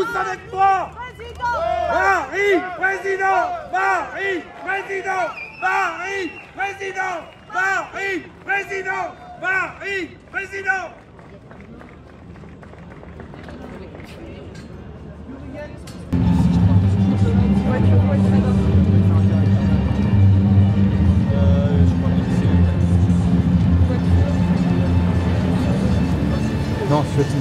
tous avec moi. Marie, président. Marie, président. Marie, président. Marie, président. Marie, président. Non, je suis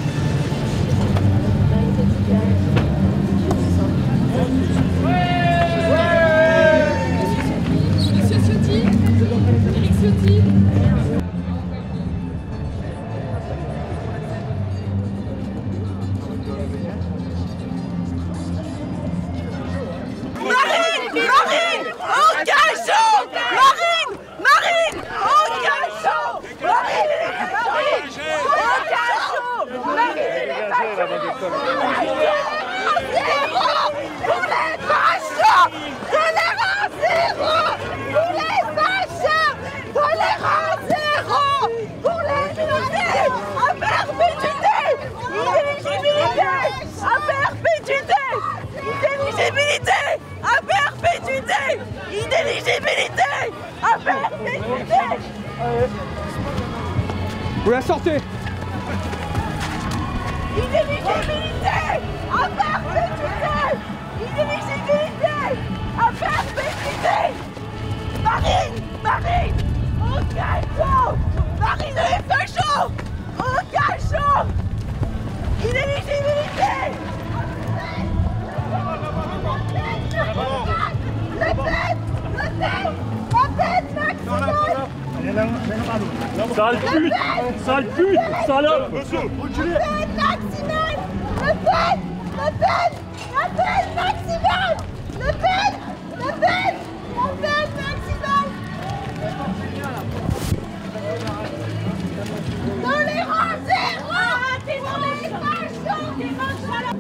Monsieur Ciotti, Éric Ciotti. Marine, engagement! Marine, engagement! Marine, engagement! Pour les fachos! Tolérance zéro! Pour les fachos! Tolérance zéro! Pour les minorités! À perpétuité! Inéligibilité! À perpétuité! Inéligibilité! À perpétuité! Inéligibilité! À perpétuité! Vous la sortez. Inéligibilité! À perpétuité! Inéligibilité! À perpétuité! Marine! Engagement! Marine les fachos! Engagement! Inéligibilité! La peine maximale! Sale pute, salope. La peine maximale! La peine maximale! La peine maximale! Tolérance zéro! Pour les fachos!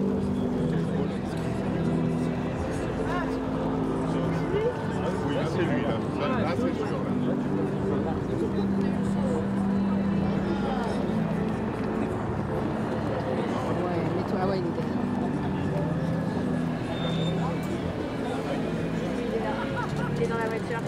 C'est lui là, c'est sûr. Ah ouais, il est derrière. Il est dans la voiture.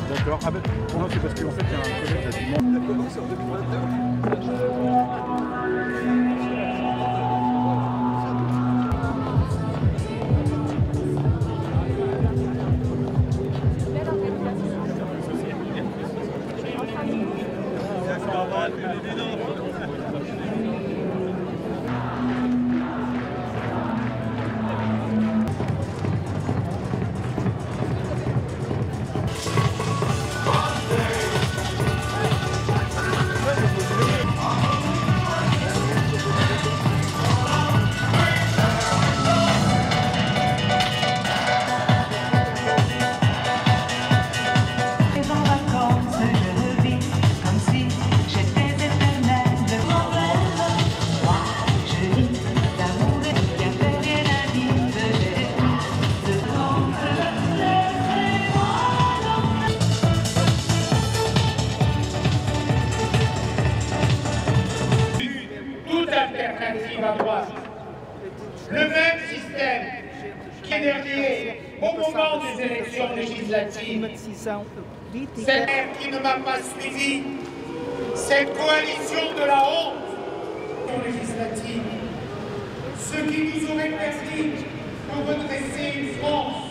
D'accord. Ah ben, pour moi, c'est parce qu'en fait, il y a un collègue qui a dit non. Il a commencé en 20 Le même système qui est dernier au moment des élections législatives. Celle qui ne m'a pas suivi, cette coalition de la honte législative, ce qui nous aurait permis de redresser une France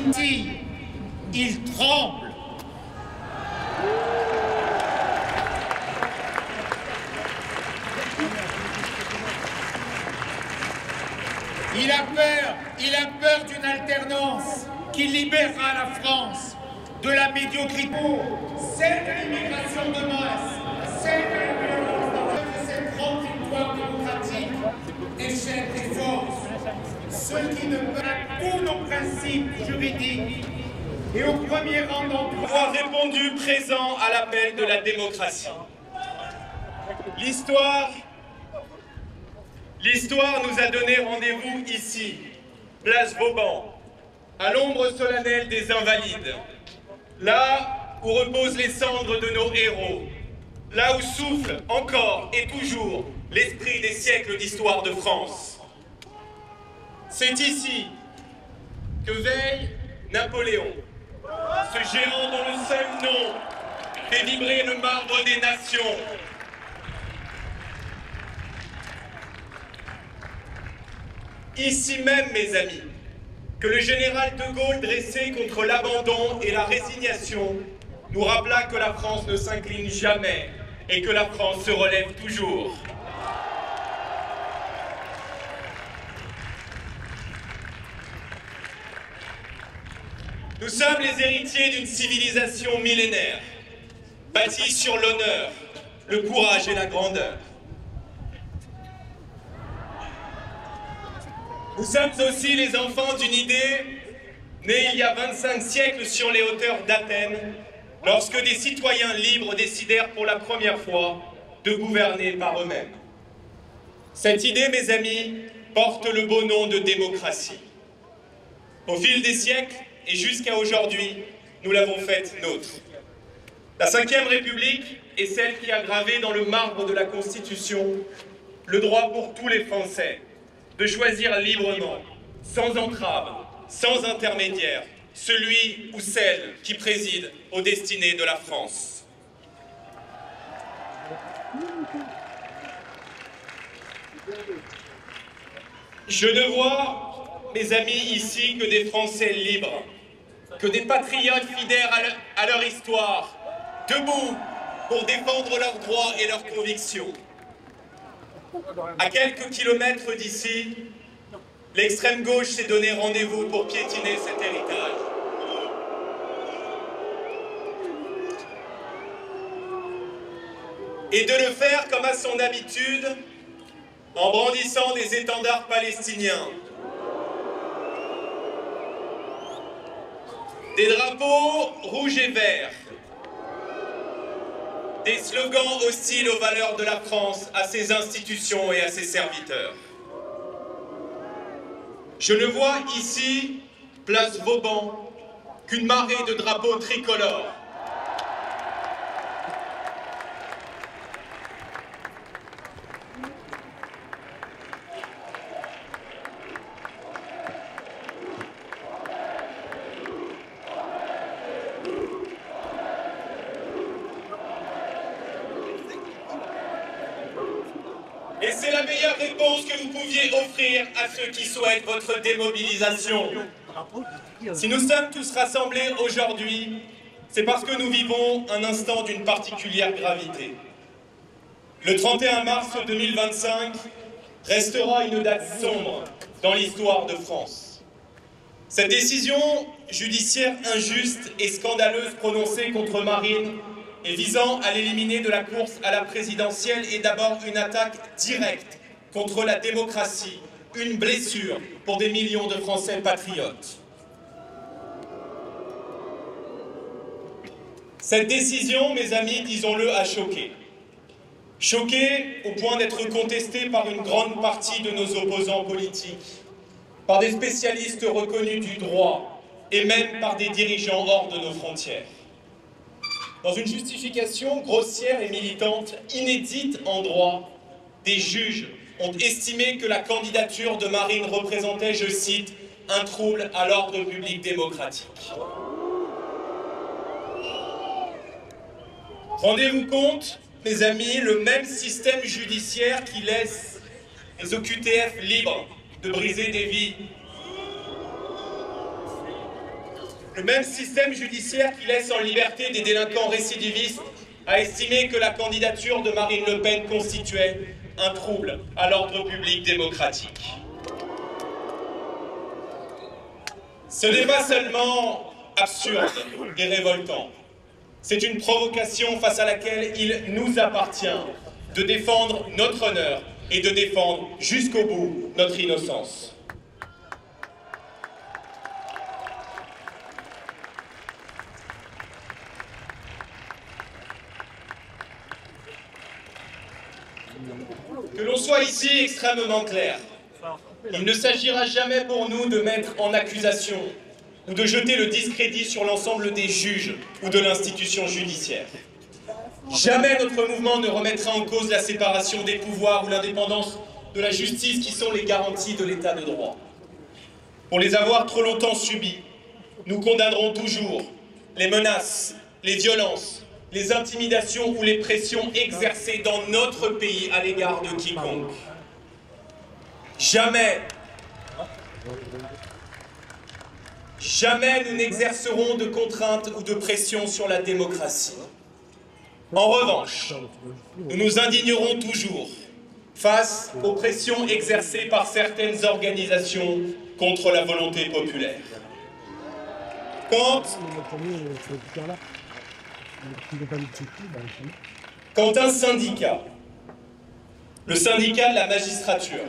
ici, il tremble. Il a peur d'une alternance qui libérera la France de la médiocrité. Celle de l'immigration de masse, celle de la violence, de cette grande victoire démocratique, échec des forces. ceux qui ne prennent tous nos principes juridiques et au premier rang d'entre eux, avoir répondu présent à l'appel de la démocratie. L'histoire nous a donné rendez-vous ici, place Vauban, à l'ombre solennelle des Invalides, là où reposent les cendres de nos héros, là où souffle encore et toujours l'esprit des siècles d'histoire de France. C'est ici que veille Napoléon, ce géant dont le seul nom fait vibrer le marbre des nations. Ici même, mes amis, que le général de Gaulle, dressé contre l'abandon et la résignation, nous rappela que la France ne s'incline jamais et que la France se relève toujours. Nous sommes les héritiers d'une civilisation millénaire, bâtie sur l'honneur, le courage et la grandeur. Nous sommes aussi les enfants d'une idée née il y a 25 siècles sur les hauteurs d'Athènes, lorsque des citoyens libres décidèrent pour la première fois de gouverner par eux-mêmes. Cette idée, mes amis, porte le beau nom de démocratie. Au fil des siècles et jusqu'à aujourd'hui, nous l'avons faite nôtre. La Ve République est celle qui a gravé dans le marbre de la Constitution le droit pour tous les Français de choisir librement, sans entrave, sans intermédiaire, celui ou celle qui préside aux destinées de la France. Je ne vois, mes amis, ici que des Français libres, que des patriotes fidèles à leur histoire, debout pour défendre leurs droits et leurs convictions. À quelques kilomètres d'ici, l'extrême gauche s'est donné rendez-vous pour piétiner cet héritage. Et de le faire comme à son habitude, en brandissant des étendards palestiniens, des drapeaux rouges et verts, des slogans hostiles aux valeurs de la France, à ses institutions et à ses serviteurs. Je ne vois ici, place Vauban, qu'une marée de drapeaux tricolores. Et c'est la meilleure réponse que vous pouviez offrir à ceux qui souhaitent votre démobilisation. Si nous sommes tous rassemblés aujourd'hui, c'est parce que nous vivons un instant d'une particulière gravité. Le 31 mars 2025 restera une date sombre dans l'histoire de France. Cette décision judiciaire injuste et scandaleuse prononcée contre Marine et visant à l'éliminer de la course à la présidentielle est d'abord une attaque directe contre la démocratie, une blessure pour des millions de Français patriotes. Cette décision, mes amis, disons-le, a choqué. Choqué au point d'être contestée par une grande partie de nos opposants politiques, par des spécialistes reconnus du droit et même par des dirigeants hors de nos frontières. Dans une justification grossière et militante, inédite en droit, des juges ont estimé que la candidature de Marine représentait, je cite, « un trouble à l'ordre public démocratique ». Rendez-vous compte, mes amis, le même système judiciaire qui laisse les OQTF libres de briser des vies, le même système judiciaire qui laisse en liberté des délinquants récidivistes a estimé que la candidature de Marine Le Pen constituait un trouble à l'ordre public démocratique. Ce n'est pas seulement absurde et révoltant, c'est une provocation face à laquelle il nous appartient de défendre notre honneur et de défendre jusqu'au bout notre innocence. Que l'on soit ici extrêmement clair. Il ne s'agira jamais pour nous de mettre en accusation ou de jeter le discrédit sur l'ensemble des juges ou de l'institution judiciaire. Jamais notre mouvement ne remettra en cause la séparation des pouvoirs ou l'indépendance de la justice qui sont les garanties de l'état de droit. Pour les avoir trop longtemps subis, nous condamnerons toujours les menaces, les violences, les intimidations ou les pressions exercées dans notre pays à l'égard de quiconque. Jamais nous n'exercerons de contraintes ou de pression sur la démocratie. En revanche, nous nous indignerons toujours face aux pressions exercées par certaines organisations contre la volonté populaire. Quand un syndicat, le syndicat de la magistrature,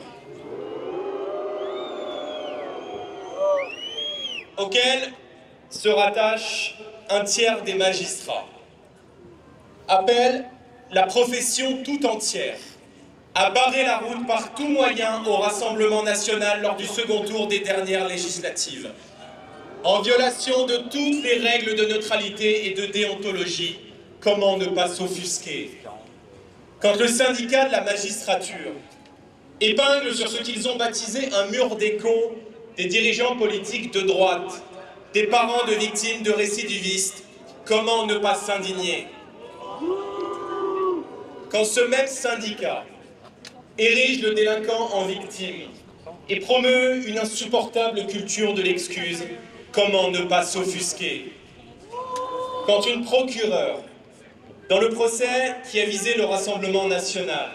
auquel se rattache un tiers des magistrats, appelle la profession tout entière à barrer la route par tout moyen au Rassemblement national lors du second tour des dernières législatives, en violation de toutes les règles de neutralité et de déontologie. Comment ne pas s'offusquer quand le syndicat de la magistrature épingle sur ce qu'ils ont baptisé un mur d'écho des dirigeants politiques de droite, des parents de victimes de récidivistes? Comment ne pas s'indigner quand ce même syndicat érige le délinquant en victime et promeut une insupportable culture de l'excuse? Comment ne pas s'offusquer quand une procureure, dans le procès qui a visé le Rassemblement national,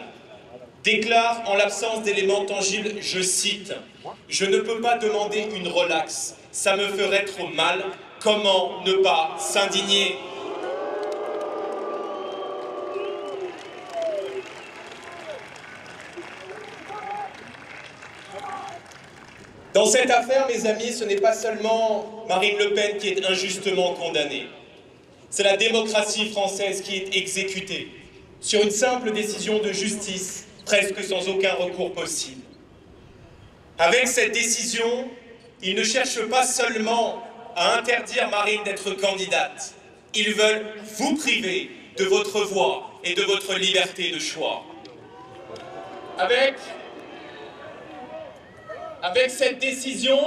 déclare en l'absence d'éléments tangibles, je cite, « Je ne peux pas demander une relaxe, ça me ferait trop mal. » Comment ne pas s'indigner? Dans cette affaire, mes amis, ce n'est pas seulement Marine Le Pen qui est injustement condamnée. C'est la démocratie française qui est exécutée sur une simple décision de justice, presque sans aucun recours possible. Avec cette décision, ils ne cherchent pas seulement à interdire Marine d'être candidate. Ils veulent vous priver de votre voix et de votre liberté de choix. Avec cette décision,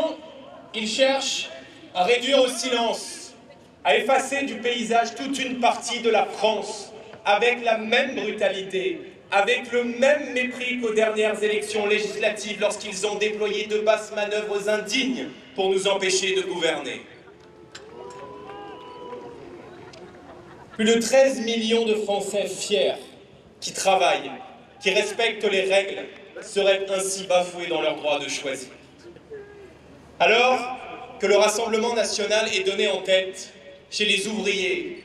ils cherchent à réduire au silence, à effacer du paysage toute une partie de la France, avec la même brutalité, avec le même mépris qu'aux dernières élections législatives lorsqu'ils ont déployé de basses manœuvres indignes pour nous empêcher de gouverner. Plus de 13 millions de Français fiers, qui travaillent, qui respectent les règles, seraient ainsi bafoués dans leur droit de choisir. Alors que le Rassemblement national est donné en tête chez les ouvriers,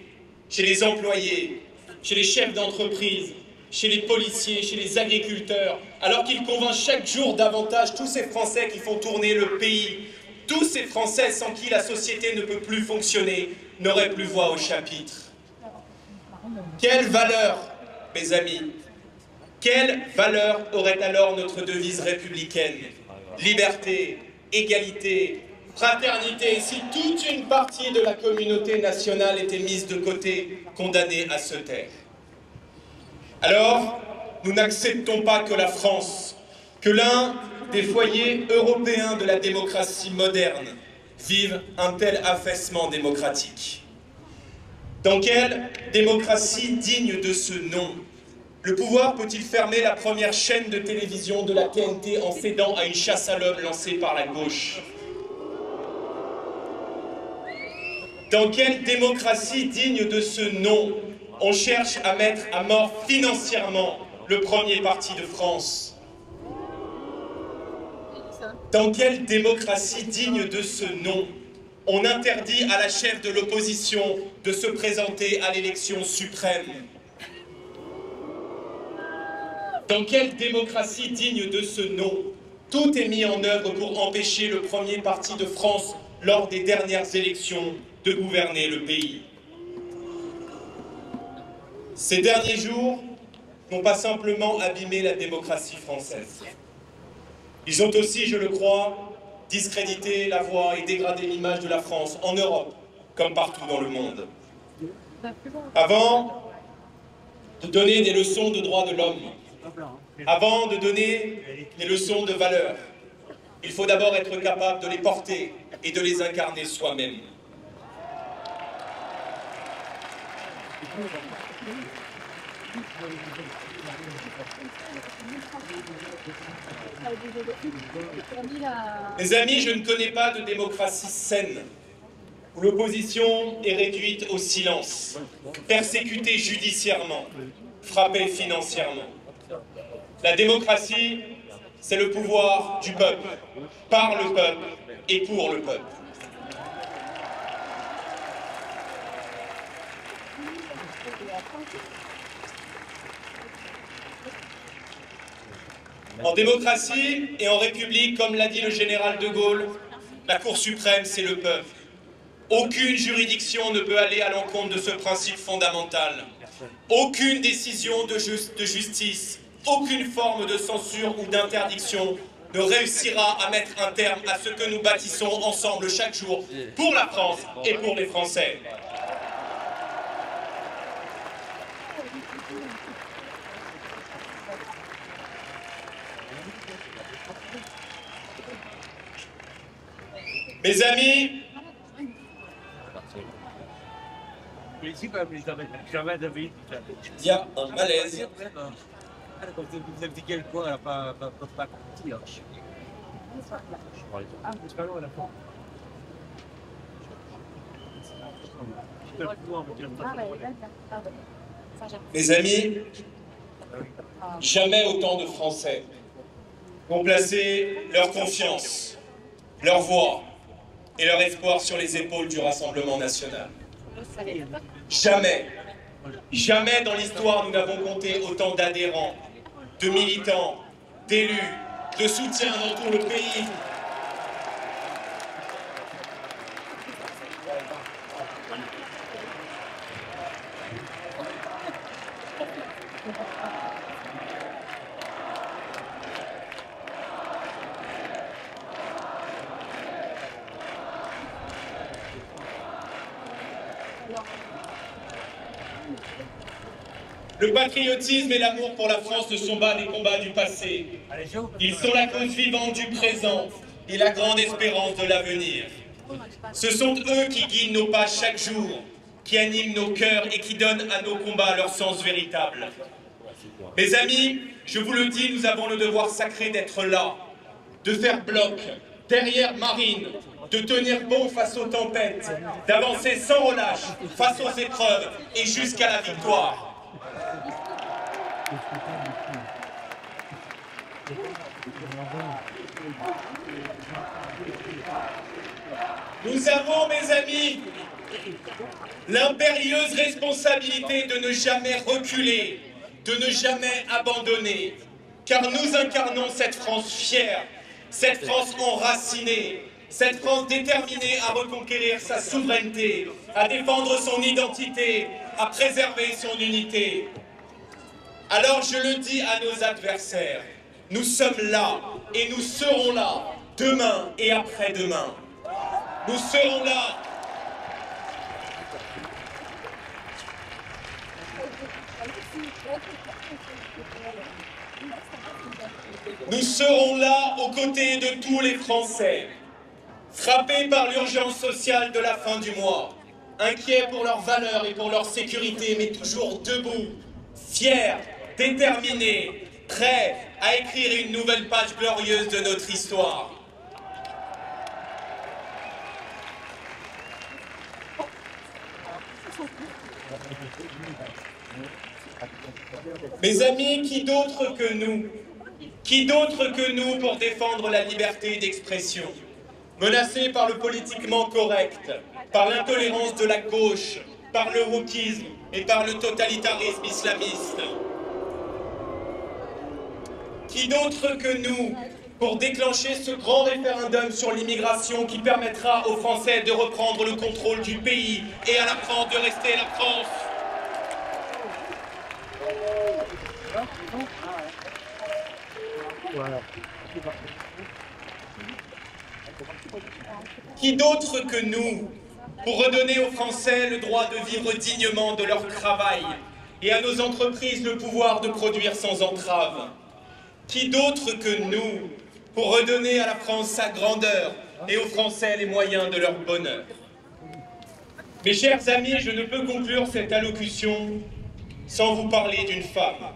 chez les employés, chez les chefs d'entreprise, chez les policiers, chez les agriculteurs, alors qu'il convainc chaque jour davantage tous ces Français qui font tourner le pays, tous ces Français sans qui la société ne peut plus fonctionner, n'auraient plus voix au chapitre. Quelle valeur, mes amis, quelle valeur aurait alors notre devise républicaine? Liberté, égalité, fraternité, si toute une partie de la communauté nationale était mise de côté, condamnée à se taire. Alors, nous n'acceptons pas que la France, que l'un des foyers européens de la démocratie moderne, vive un tel affaissement démocratique. Dans quelle démocratie digne de ce nom, le pouvoir peut-il fermer la première chaîne de télévision de la TNT en cédant à une chasse à l'homme lancée par la gauche? Dans quelle démocratie digne de ce nom, on cherche à mettre à mort financièrement le premier parti de France? Dans quelle démocratie digne de ce nom, on interdit à la chef de l'opposition de se présenter à l'élection suprême? Dans quelle démocratie digne de ce nom, tout est mis en œuvre pour empêcher le premier parti de France, lors des dernières élections, de gouverner le pays? Ces derniers jours, n'ont pas simplement abîmé la démocratie française. Ils ont aussi, je le crois, discrédité la voix et dégradé l'image de la France en Europe, comme partout dans le monde. Avant de donner des leçons de droits de l'homme, avant de donner des leçons de valeurs, il faut d'abord être capable de les porter et de les incarner soi-même. Mes amis, je ne connais pas de démocratie saine où l'opposition est réduite au silence, persécutée judiciairement, frappée financièrement. La démocratie, c'est le pouvoir du peuple, par le peuple et pour le peuple. En démocratie et en république, comme l'a dit le général de Gaulle, la Cour suprême, c'est le peuple. Aucune juridiction ne peut aller à l'encontre de ce principe fondamental. Aucune décision de justice, aucune forme de censure ou d'interdiction ne réussira à mettre un terme à ce que nous bâtissons ensemble chaque jour pour la France et pour les Français. Mes amis, il y a un malaise. Mes amis, jamais autant de Français ont placé leur confiance, leur voix et leur espoir sur les épaules du Rassemblement national. Jamais, jamais dans l'histoire nous n'avons compté autant d'adhérents, de militants, d'élus, de soutien dans tout le pays. Le patriotisme et l'amour pour la France ne sont pas des combats du passé. Ils sont la cause vivante du présent et la grande espérance de l'avenir. Ce sont eux qui guident nos pas chaque jour, qui animent nos cœurs et qui donnent à nos combats leur sens véritable. Mes amis, je vous le dis, nous avons le devoir sacré d'être là, de faire bloc, derrière Marine, de tenir bon face aux tempêtes, d'avancer sans relâche face aux épreuves et jusqu'à la victoire. Nous avons, mes amis, l'impérieuse responsabilité de ne jamais reculer, de ne jamais abandonner, car nous incarnons cette France fière, cette France enracinée, cette France déterminée à reconquérir sa souveraineté, à défendre son identité, à préserver son unité. Alors je le dis à nos adversaires, nous sommes là et nous serons là, demain et après-demain. Nous serons là. Nous serons là aux côtés de tous les Français, frappés par l'urgence sociale de la fin du mois, inquiets pour leurs valeurs et pour leur sécurité, mais toujours debout, fiers, déterminés, prêts à écrire une nouvelle page glorieuse de notre histoire. Mes amis, qui d'autre que nous pour défendre la liberté d'expression, menacés par le politiquement correct, par l'intolérance de la gauche, par le wokisme et par le totalitarisme islamiste. Qui d'autre que nous pour déclencher ce grand référendum sur l'immigration qui permettra aux Français de reprendre le contrôle du pays et à la France de rester la France. Qui d'autre que nous pour redonner aux Français le droit de vivre dignement de leur travail et à nos entreprises le pouvoir de produire sans entrave? Qui d'autre que nous pour redonner à la France sa grandeur et aux Français les moyens de leur bonheur? Mes chers amis, je ne peux conclure cette allocution sans vous parler d'une femme.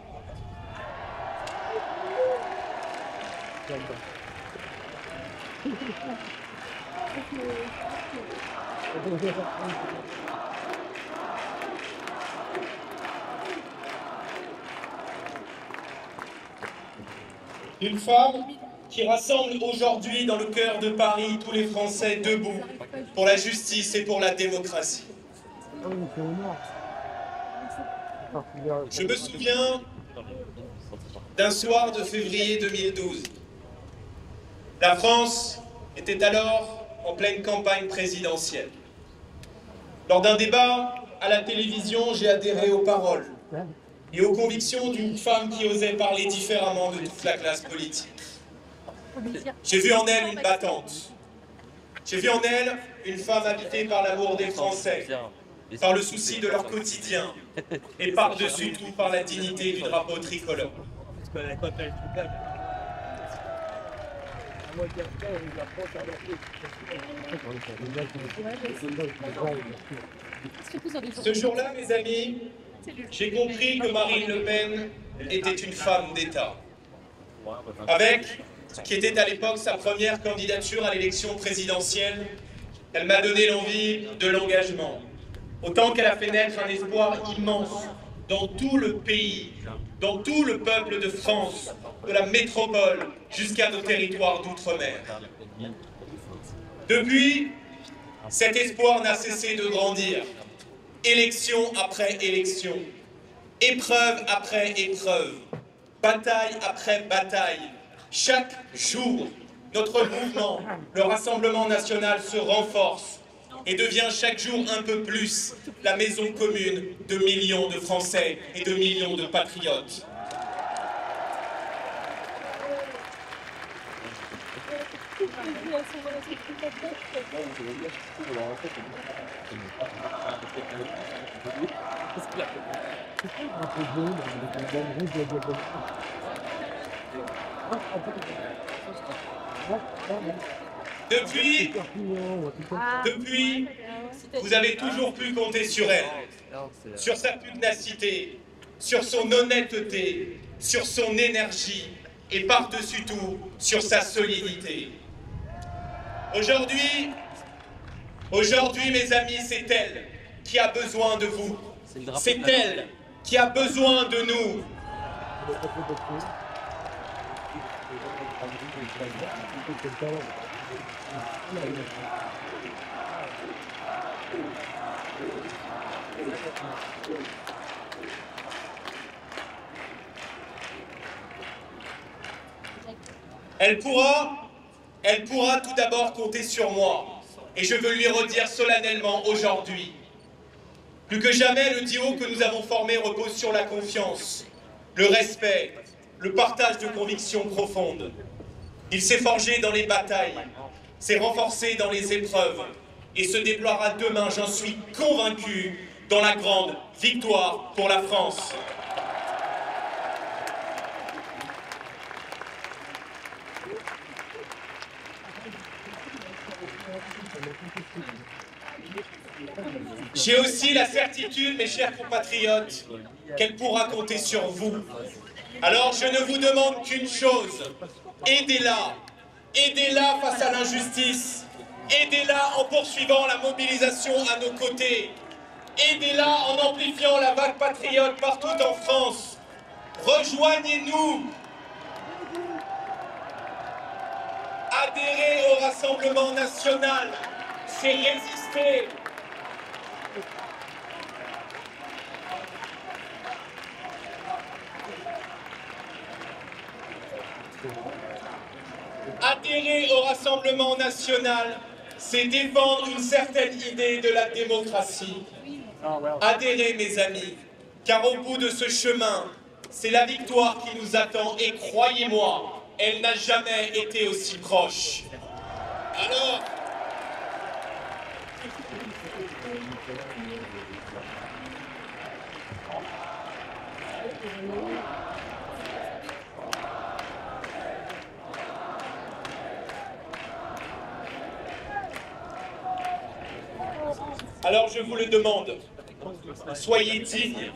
Une femme qui rassemble aujourd'hui dans le cœur de Paris tous les Français debout pour la justice et pour la démocratie. Je me souviens d'un soir de février 2012. La France était alors en pleine campagne présidentielle. Lors d'un débat à la télévision, j'ai adhéré aux paroles et aux convictions d'une femme qui osait parler différemment de toute la classe politique. J'ai vu en elle une battante. J'ai vu en elle une femme habitée par l'amour des Français, par le souci de leur quotidien et par-dessus tout par la dignité du drapeau tricolore. Ce jour-là, mes amis, j'ai compris que Marine Le Pen était une femme d'État, avec ce qui était à l'époque sa première candidature à l'élection présidentielle. Elle m'a donné l'envie de l'engagement, autant qu'elle a fait naître un espoir immense dans tout le pays, dans tout le peuple de France, de la métropole jusqu'à nos territoires d'outre-mer. Depuis, cet espoir n'a cessé de grandir, élection après élection, épreuve après épreuve, bataille après bataille. Chaque jour, notre mouvement, le Rassemblement national, se renforce et devient chaque jour un peu plus la maison commune de millions de Français et de millions de patriotes. Depuis, vous avez toujours pu compter sur elle, sur sa pugnacité, sur son honnêteté, sur son énergie et par-dessus tout, sur sa solidité. Aujourd'hui, mes amis, c'est elle qui a besoin de vous. C'est elle qui a besoin de nous. Elle pourra tout d'abord compter sur moi. Et je veux lui redire solennellement aujourd'hui. Plus que jamais, le duo que nous avons formé repose sur la confiance, le respect, le partage de convictions profondes. Il s'est forgé dans les batailles, s'est renforcé dans les épreuves et se déploiera demain, j'en suis convaincu, dans la grande victoire pour la France. J'ai aussi la certitude, mes chers compatriotes, qu'elle pourra compter sur vous. Alors je ne vous demande qu'une chose, aidez-la, aidez-la face à l'injustice, aidez-la en poursuivant la mobilisation à nos côtés, aidez-la en amplifiant la vague patriote partout en France. Rejoignez-nous, adhérez au Rassemblement national, c'est résister. Adhérer au Rassemblement national, c'est défendre une certaine idée de la démocratie. Adhérez, mes amis, car au bout de ce chemin, c'est la victoire qui nous attend et croyez-moi, elle n'a jamais été aussi proche. Alors je vous le demande, soyez dignes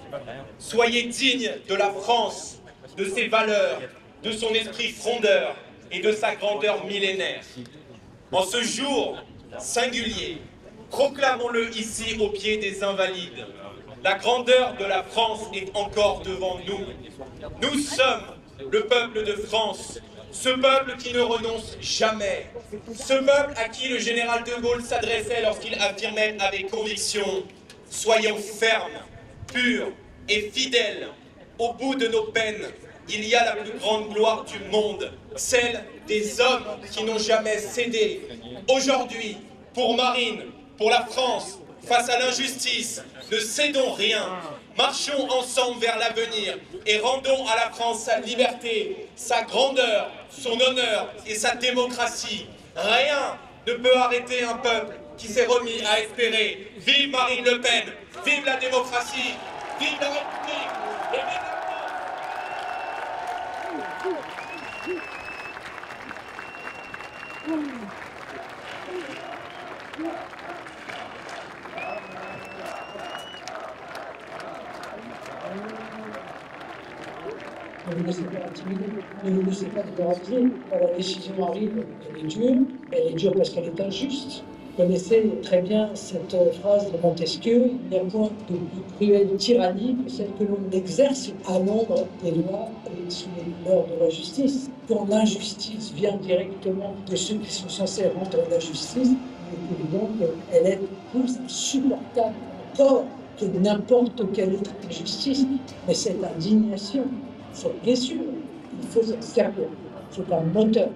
de la France, de ses valeurs, de son esprit frondeur et de sa grandeur millénaire. En ce jour singulier, proclamons-le ici au pied des Invalides. La grandeur de la France est encore devant nous. Nous sommes le peuple de France, ce peuple qui ne renonce jamais, ce peuple à qui le général de Gaulle s'adressait lorsqu'il affirmait avec conviction « Soyons fermes, purs et fidèles. Au bout de nos peines, il y a la plus grande gloire du monde, celle des hommes qui n'ont jamais cédé. Aujourd'hui, pour Marine, pour la France, face à l'injustice, ne cédons rien. Marchons ensemble vers l'avenir et rendons à la France sa liberté, sa grandeur, son honneur et sa démocratie. Rien ne peut arrêter un peuple qui s'est remis à espérer. Vive Marine Le Pen, vive la démocratie, vive la République et vive la Ne vous laissez pas intimider, ne vous laissez pas décourager. Quand la décision arrive, elle est dure parce qu'elle est injuste. Vous connaissez très bien cette phrase de Montesquieu, il n'y a point de plus cruelle tyrannie que celle que l'on exerce à l'ombre des lois et sous les couleurs de la justice. Quand l'injustice vient directement de ceux qui sont censés rendre la justice, il est évident qu'elle est plus insupportable encore que n'importe quelle autre injustice. Mais cette indignation, cette blessure, il faut s'en servir. C'est un moteur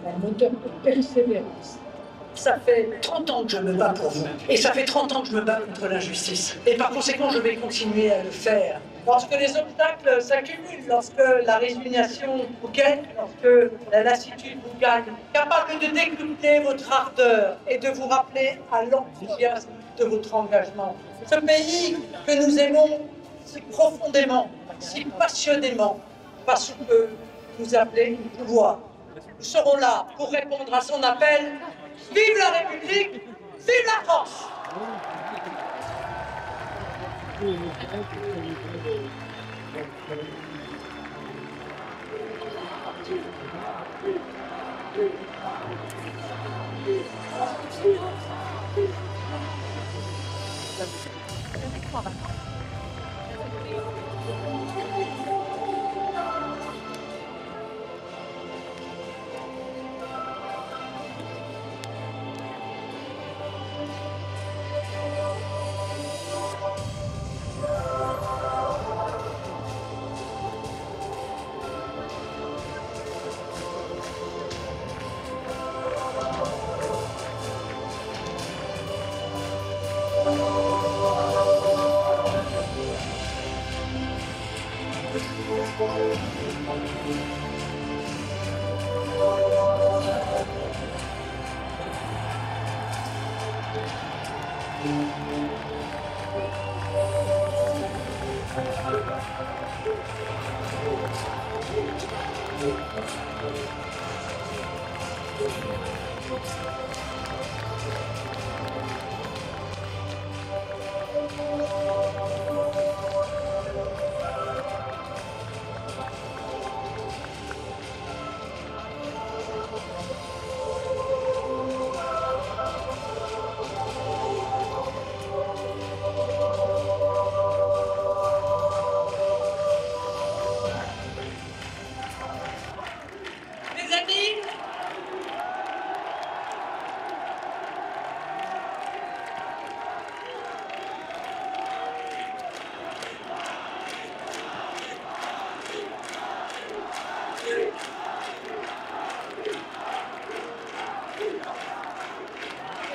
de persévérance. Ça fait 30 ans que je me bats pour vous. Et ça fait 30 ans que je me bats contre l'injustice. Et par conséquent, je vais continuer à le faire. Lorsque les obstacles s'accumulent, lorsque la résignation vous gagne, lorsque la lassitude vous gagne, capable de décupler votre ardeur et de vous rappeler à l'enthousiasme de votre engagement. Ce pays que nous aimons si profondément, si passionnément, parce que nous appelez pouvoir. Nous serons là pour répondre à son appel. Vive la République, vive la France!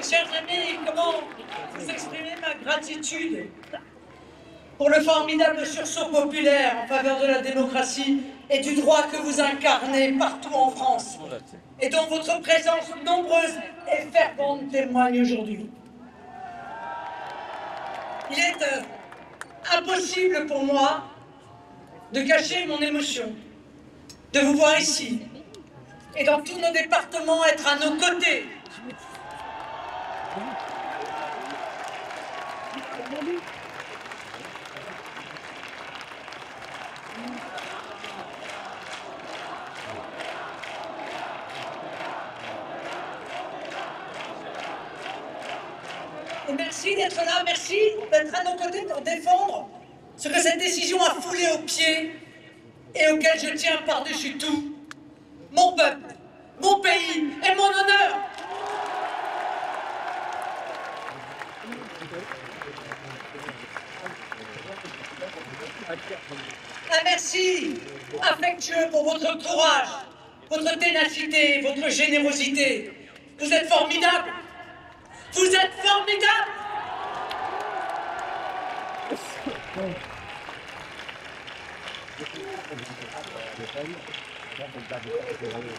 Chers amis, comment vous exprimer ma gratitude pour le formidable sursaut populaire en faveur de la démocratie et du droit que vous incarnez partout en France et dont votre présence nombreuse et fervente témoigne aujourd'hui. Il est impossible pour moi de cacher mon émotion, de vous voir ici et dans tous nos départements être à nos côtés. Et merci d'être là, merci d'être à nos côtés pour défendre ce que cette décision a foulé aux pieds et auquel je tiens par-dessus tout, mon peuple, mon pays et mon honneur. Un merci affectueux pour votre courage, votre ténacité, votre générosité. Vous êtes formidables. Vous êtes formidables.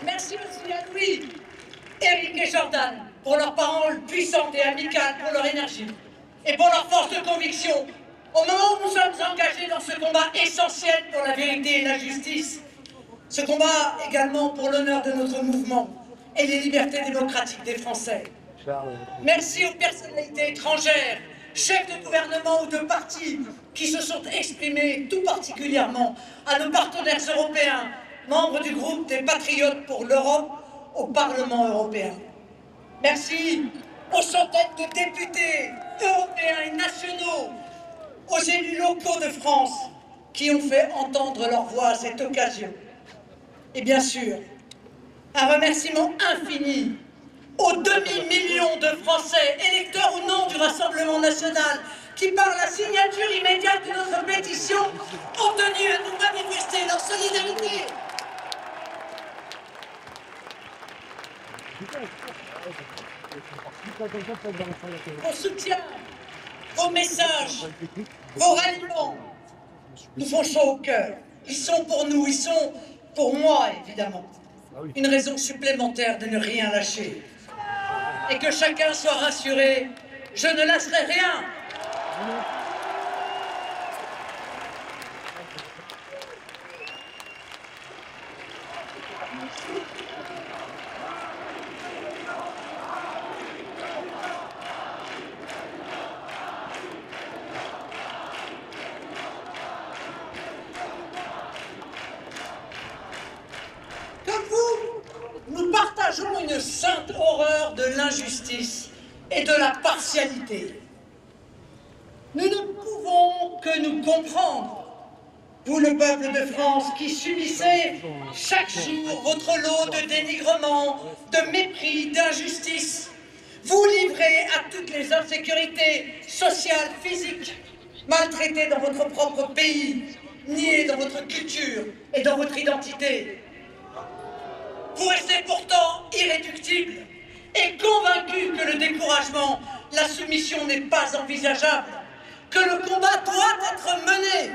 Merci aussi à Louis, Eric et Jordan pour leurs paroles puissantes et amicales, pour leur énergie et pour leur force de conviction. Au moment où nous sommes engagés dans ce combat essentiel pour la vérité et la justice, ce combat également pour l'honneur de notre mouvement et les libertés démocratiques des Français. Merci aux personnalités étrangères, chefs de gouvernement ou de partis qui se sont exprimés tout particulièrement à nos partenaires européens, membres du groupe des Patriotes pour l'Europe au Parlement européen. Merci aux centaines de députés européens et nationaux, aux élus locaux de France qui ont fait entendre leur voix à cette occasion. Et bien sûr, un remerciement infini aux demi-millions de Français, électeurs ou non du Rassemblement national, qui par la signature immédiate de notre pétition ont tenu à nous manifester leur solidarité. Vos soutiens, vos messages, vos ralliements nous font chaud au cœur. Ils sont pour nous, ils sont pour moi évidemment, une raison supplémentaire de ne rien lâcher. Et que chacun soit rassuré, je ne lâcherai rien. Comme vous, nous partageons une sainte horreur de l'injustice et de la partialité. Nous ne pouvons que nous comprendre, vous le peuple de France qui subissez chaque jour votre lot de dénigrement, de mépris, d'injustice. Vous livrez à toutes les insécurités sociales, physiques, maltraités dans votre propre pays, niés dans votre culture et dans votre identité. Vous restez pourtant irréductible et convaincu que le découragement, la soumission n'est pas envisageable, que le combat doit être mené.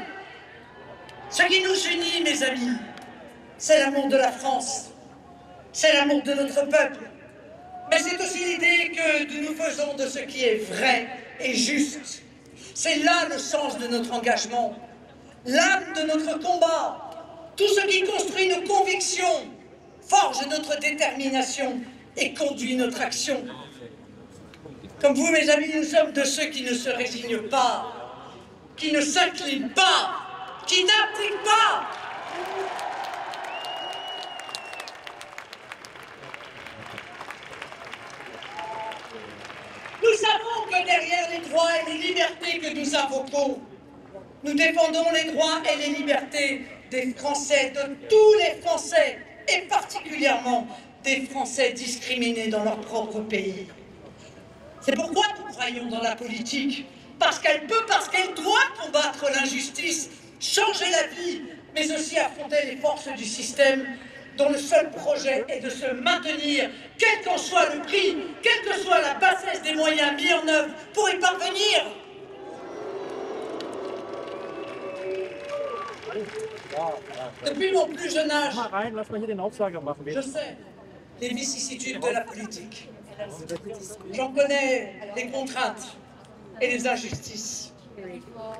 Ce qui nous unit, mes amis, c'est l'amour de la France, c'est l'amour de notre peuple, mais c'est aussi l'idée que nous faisons de ce qui est vrai et juste. C'est là le sens de notre engagement, l'âme de notre combat, tout ce qui construit nos convictions, forge notre détermination et conduit notre action. Comme vous, mes amis, nous sommes de ceux qui ne se résignent pas, qui ne s'inclinent pas, qui n'abdiquent pas. Nous savons que derrière les droits et les libertés que nous invoquons, nous défendons les droits et les libertés des Français, de tous les Français, et particulièrement des Français discriminés dans leur propre pays. C'est pourquoi nous croyons dans la politique, parce qu'elle peut, parce qu'elle doit combattre l'injustice, changer la vie, mais aussi affronter les forces du système dont le seul projet est de se maintenir, quel qu'en soit le prix, quelle que soit la bassesse des moyens mis en œuvre pour y parvenir. Depuis mon plus jeune âge, Mal rein, lass mal hier den Aufsager machen. je sais les vicissitudes de la politique. J'en connais les contraintes et les injustices.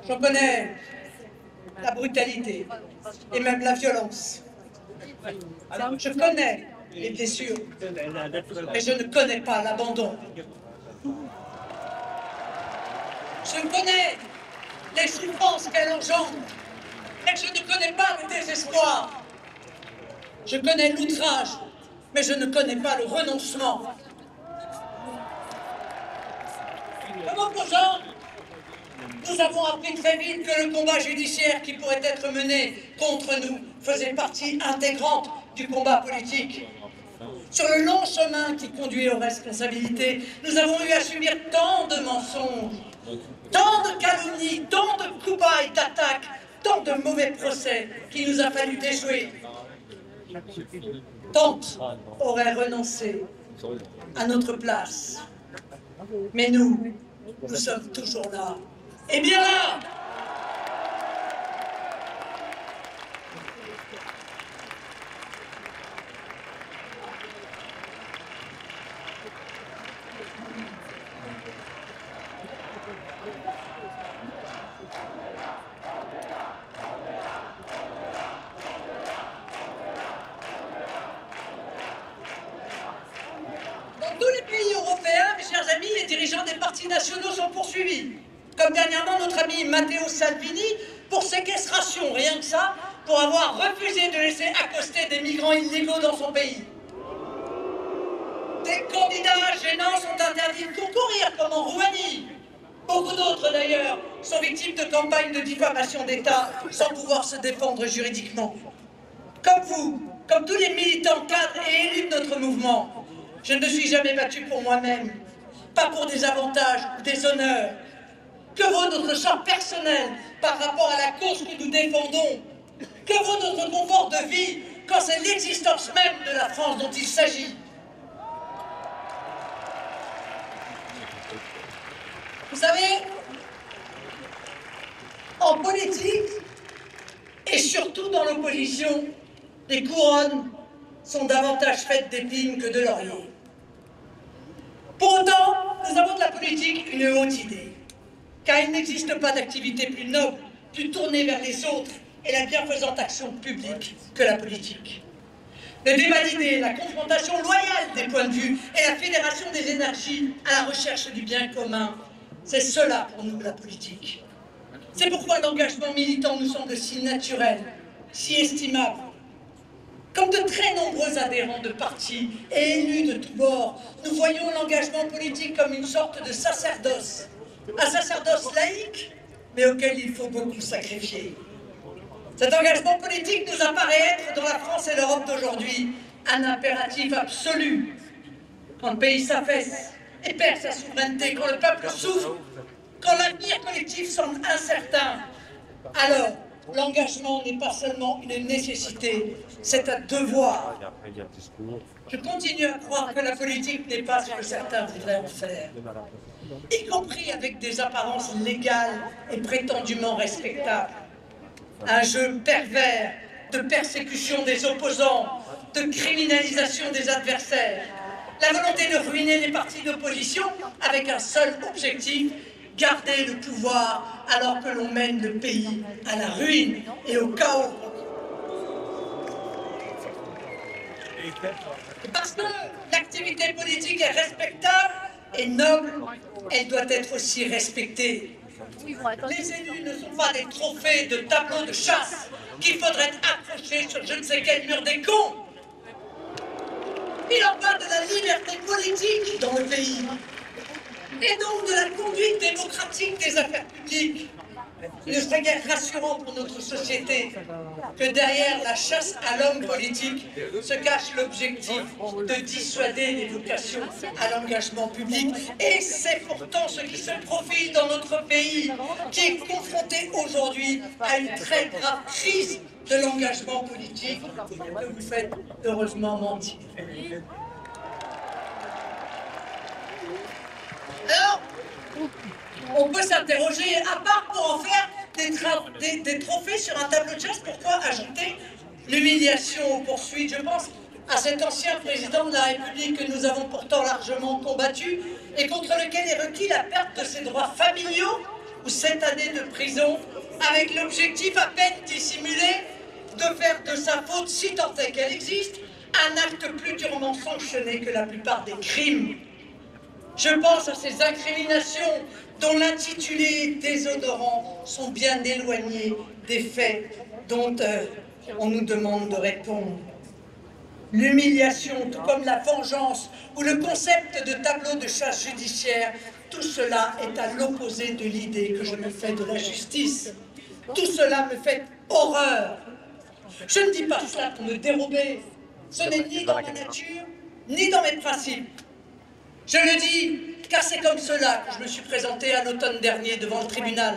J'en connais la brutalité et même la violence. Je connais les blessures, mais je ne connais pas l'abandon. Je connais les souffrances qu'elle engendre, mais je ne connais pas le désespoir. Je connais l'outrage, mais je ne connais pas le renoncement. Comme opposants, nous avons appris très vite que le combat judiciaire qui pourrait être mené contre nous faisait partie intégrante du combat politique. Sur le long chemin qui conduit aux responsabilités, nous avons eu à subir tant de mensonges, tant de calomnies, tant de coups bas et d'attaques, tant de mauvais procès qu'il nous a fallu déjouer. Tant auraient renoncé à notre place. Mais nous sommes toujours là. Et bien là! Dans tous les pays européens, mes chers amis, les dirigeants des partis nationaux sont poursuivis. Comme dernièrement notre ami Matteo Salvini pour séquestration, rien que ça, pour avoir refusé de laisser accoster des migrants illégaux dans son pays. Des candidats gênants sont interdits de concourir, comme en Roumanie. Beaucoup d'autres d'ailleurs sont victimes de campagnes de diffamation d'État sans pouvoir se défendre juridiquement. Comme vous, comme tous les militants cadres et élus de notre mouvement, je ne me suis jamais battu pour moi-même, pas pour des avantages ou des honneurs. Que vaut notre sort personnel par rapport à la cause que nous défendons? Que vaut notre confort de vie quand c'est l'existence même de la France dont il s'agit? Vous savez, en politique, et surtout dans l'opposition, les couronnes sont davantage faites d'épines que de lauriers. Pour autant, nous avons de la politique une haute idée, car il n'existe pas d'activité plus noble, plus tournée vers les autres et la bienfaisante action publique que la politique. Le débat d'idées, la confrontation loyale des points de vue et la fédération des énergies à la recherche du bien commun, c'est cela pour nous la politique. C'est pourquoi l'engagement militant nous semble si naturel, si estimable. Comme de très nombreux adhérents de partis et élus de tous bords, nous voyons l'engagement politique comme une sorte de sacerdoce. Un sacerdoce laïque, mais auquel il faut beaucoup sacrifier. Cet engagement politique nous apparaît être, dans la France et l'Europe d'aujourd'hui, un impératif absolu. Quand le pays s'affaisse et perd sa souveraineté, quand le peuple souffre, quand l'avenir collectif semble incertain, alors l'engagement n'est pas seulement une nécessité, c'est un devoir. Je continue à croire que la politique n'est pas ce que certains voudraient en faire, y compris avec des apparences légales et prétendument respectables. Un jeu pervers de persécution des opposants, de criminalisation des adversaires, la volonté de ruiner les partis d'opposition avec un seul objectif, garder le pouvoir alors que l'on mène le pays à la ruine et au chaos. Parce que l'activité politique est respectable et noble, elle doit être aussi respectée. Les élus ne sont pas des trophées de tableaux de chasse qu'il faudrait accrocher sur je ne sais quel mur des cons. Il en va de la liberté politique dans le pays et donc de la conduite démocratique des affaires publiques. Il serait guère rassurant pour notre société que derrière la chasse à l'homme politique se cache l'objectif de dissuader les vocations à l'engagement public. Et c'est pourtant ce qui se profile dans notre pays, qui est confronté aujourd'hui à une très grave crise de l'engagement politique que vous faites heureusement mentir. Alors, on peut s'interroger, à part pour en faire des trophées sur un tableau de chasse, pourquoi ajouter l'humiliation aux poursuites? Je pense à cet ancien président de la République que nous avons pourtant largement combattu et contre lequel est requis la perte de ses droits familiaux ou 7 années de prison, avec l'objectif à peine dissimulé de faire de sa faute, si tant est qu'elle existe, un acte plus durement sanctionné que la plupart des crimes. Je pense à ces incriminations dont l'intitulé est déshonorant sont bien éloignés des faits dont on nous demande de répondre. L'humiliation, tout comme la vengeance ou le concept de tableau de chasse judiciaire, tout cela est à l'opposé de l'idée que je me fais de la justice. Tout cela me fait horreur. Je ne dis pas cela pour me dérober. Ce n'est ni dans ma nature, ni dans mes principes. Je le dis car c'est comme cela que je me suis présenté à l'automne dernier devant le tribunal,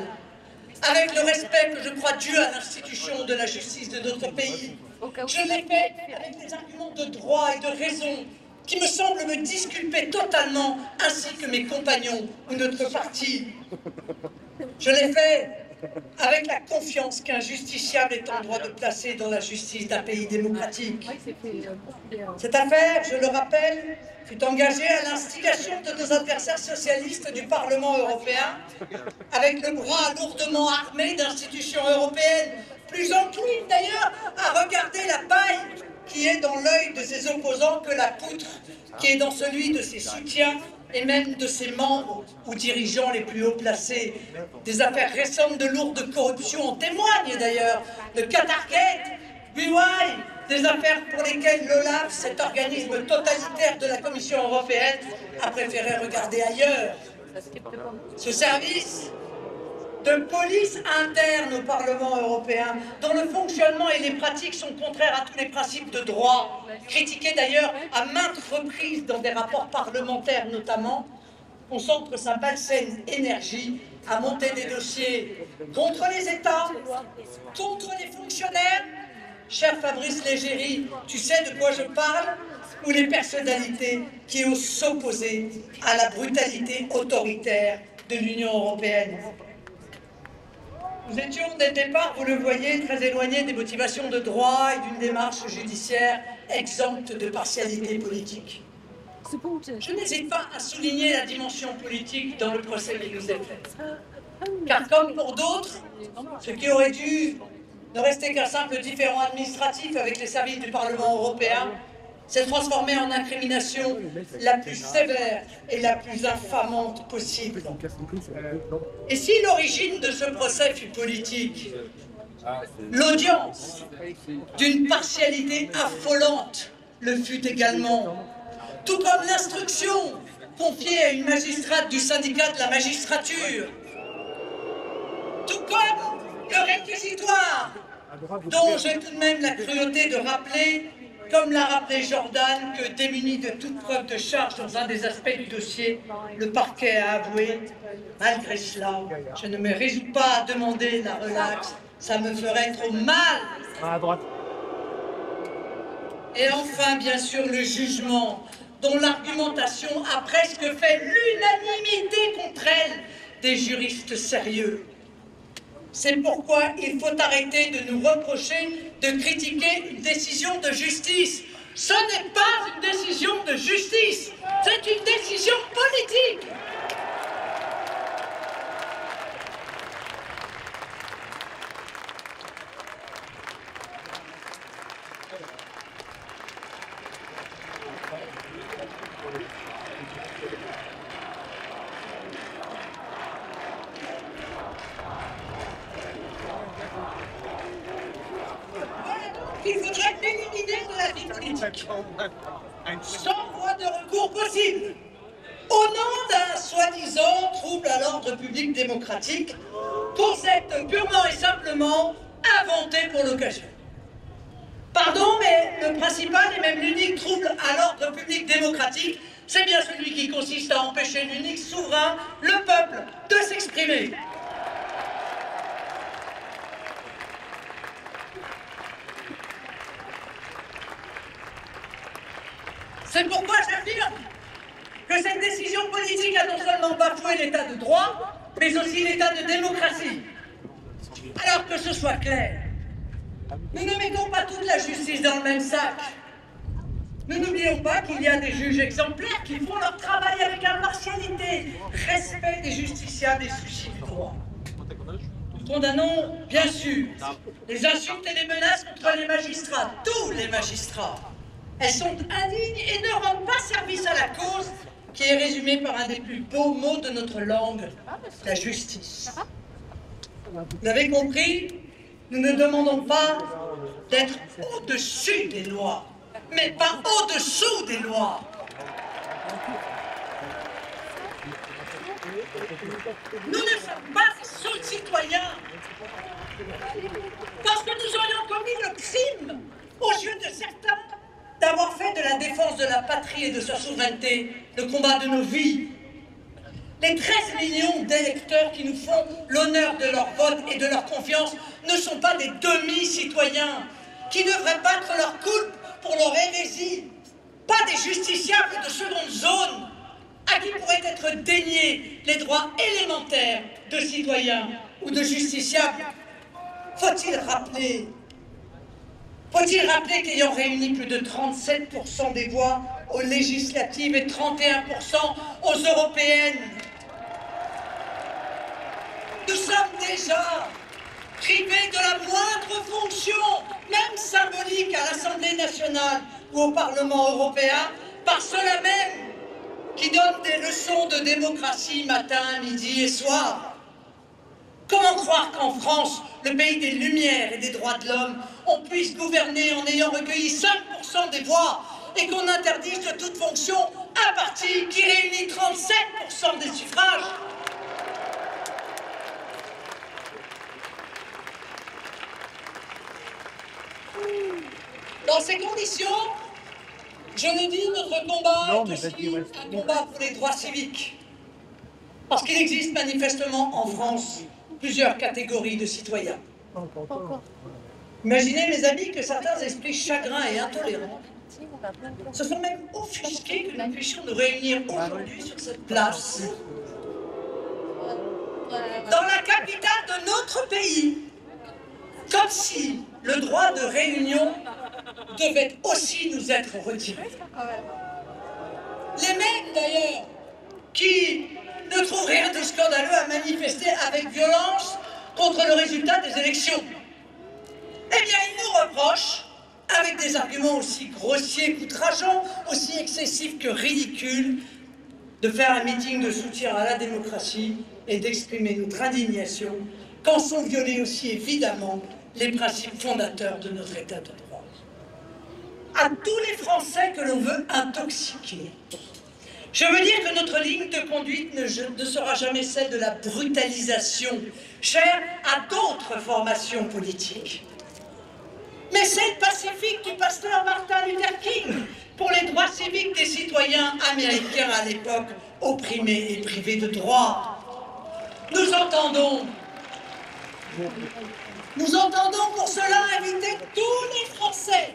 avec le respect que je crois dû à l'institution de la justice de notre pays. Je l'ai fait avec des arguments de droit et de raison qui me semblent me disculper totalement, ainsi que mes compagnons ou notre parti. Je l'ai fait avec la confiance qu'un justiciable est en droit de placer dans la justice d'un pays démocratique. Cette affaire, je le rappelle, fut engagée à l'instigation de nos adversaires socialistes du Parlement européen, avec le bras lourdement armé d'institutions européennes, plus enclines d'ailleurs à regarder la paille qui est dans l'œil de ses opposants que la poutre qui est dans celui de ses soutiens et même de ses membres ou dirigeants les plus haut placés. Des affaires récentes de lourde corruption en témoignent d'ailleurs. Le Qatargate, BY, des affaires pour lesquelles l'OLAF, cet organisme totalitaire de la Commission européenne, a préféré regarder ailleurs. Ce service de police interne au Parlement européen, dont le fonctionnement et les pratiques sont contraires à tous les principes de droit, critiqués d'ailleurs à maintes reprises dans des rapports parlementaires notamment, concentre sa malsaine énergie à monter des dossiers contre les États, contre les fonctionnaires. Cher Fabrice Légéry, tu sais de quoi je parle? Ou les personnalités qui osent s'opposer à la brutalité autoritaire de l'Union européenne. Nous étions dès le départ, vous le voyez, très éloignés des motivations de droit et d'une démarche judiciaire exempte de partialité politique. Je n'hésite pas à souligner la dimension politique dans le procès qui nous est fait. Car comme pour d'autres, ce qui aurait dû ne rester qu'un simple différend administratif avec les services du Parlement européen s'est transformé en incrimination la plus sévère et la plus infamante possible. Et si l'origine de ce procès fut politique, l'audience d'une partialité affolante le fut également, tout comme l'instruction confiée à une magistrate du syndicat de la magistrature, tout comme le réquisitoire, dont j'ai tout de même la cruauté de rappeler, comme l'a rappelé Jordan, que démuni de toute preuve de charge dans un des aspects du dossier, le parquet a avoué. Malgré cela, je ne me résous pas à demander la relaxe, ça me ferait trop mal. À droite. Et enfin, bien sûr, le jugement, dont l'argumentation a presque fait l'unanimité contre elle des juristes sérieux. C'est pourquoi il faut arrêter de nous reprocher de critiquer une décision de justice. Ce n'est pas une décision de justice, c'est une décision politique. Il faudrait l'éliminer de la vie politique, sans voie de recours possible, au nom d'un soi-disant trouble à l'ordre public démocratique, concept purement et simplement inventé pour l'occasion. Pardon, mais le principal et même l'unique trouble à l'ordre public démocratique, c'est bien celui qui consiste à empêcher l'unique souverain, le peuple, de s'exprimer. C'est pourquoi j'affirme que cette décision politique a non seulement bafoué l'état de droit, mais aussi l'état de démocratie. Alors que ce soit clair, nous ne mettons pas toute la justice dans le même sac. Nous n'oublions pas qu'il y a des juges exemplaires qui font leur travail avec impartialité, respect des justiciables et souci du droit. Nous condamnons, bien sûr, les insultes et les menaces contre les magistrats, tous les magistrats. Elles sont indignes et ne rendent pas service à la cause qui est résumée par un des plus beaux mots de notre langue, la justice. Vous l'avez compris, nous ne demandons pas d'être au-dessus des lois, mais pas au-dessous des lois. Nous ne sommes pas sous-citoyens parce que nous aurions commis le crime aux yeux de certains d'avoir fait de la défense de la patrie et de sa souveraineté le combat de nos vies. Les 13 millions d'électeurs qui nous font l'honneur de leur vote et de leur confiance ne sont pas des demi-citoyens qui devraient battre leur coupe pour leur hérésie, pas des justiciables de seconde zone à qui pourraient être déniés les droits élémentaires de citoyens ou de justiciables. Faut-il rappeler qu'ayant réuni plus de 37% des voix aux législatives et 31% aux européennes, nous sommes déjà privés de la moindre fonction, même symbolique, à l'Assemblée nationale ou au Parlement européen, par ceux-là même qui donnent des leçons de démocratie matin, midi et soir. Comment croire qu'en France, le pays des Lumières et des droits de l'homme, on puisse gouverner en ayant recueilli 5% des voix et qu'on interdise de toute fonction un parti qui réunit 37% des suffrages? Dans ces conditions, je le dis, notre combat est aussi un combat pour les droits civiques. Parce qu'il existe manifestement en France plusieurs catégories de citoyens. Imaginez, mes amis, que certains esprits chagrins et intolérants se sont même offusqués que nous puissions nous réunir aujourd'hui sur cette place, dans la capitale de notre pays, comme si le droit de réunion devait aussi nous être retiré. Les mêmes, d'ailleurs, qui ne trouvent rien de scandaleux à manifester avec violence contre le résultat des élections. Eh bien, ils nous reprochent, avec des arguments aussi grossiers qu'outrageants, aussi excessifs que ridicules, de faire un meeting de soutien à la démocratie et d'exprimer notre indignation quand sont violés aussi évidemment les principes fondateurs de notre État de droit. À tous les Français que l'on veut intoxiquer, je veux dire que notre ligne de conduite ne sera jamais celle de la brutalisation, chère à d'autres formations politiques, mais celle pacifique du pasteur Martin Luther King pour les droits civiques des citoyens américains à l'époque opprimés et privés de droits. Nous entendons pour cela inviter tous les Français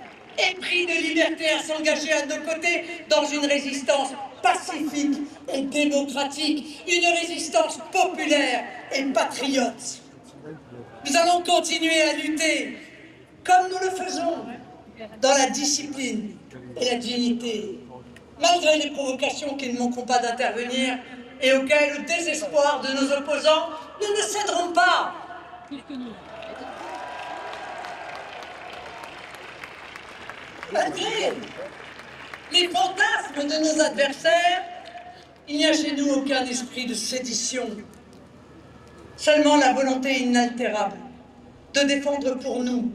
épris de liberté à s'engager à nos côtés dans une résistance pacifique et démocratique, une résistance populaire et patriote. Nous allons continuer à lutter, comme nous le faisons, dans la discipline et la dignité, malgré les provocations qui ne manqueront pas d'intervenir et auxquelles, au désespoir de nos opposants, nous ne céderons pas. Malgré les fantasmes de nos adversaires, il n'y a chez nous aucun esprit de sédition, seulement la volonté inaltérable de défendre pour nous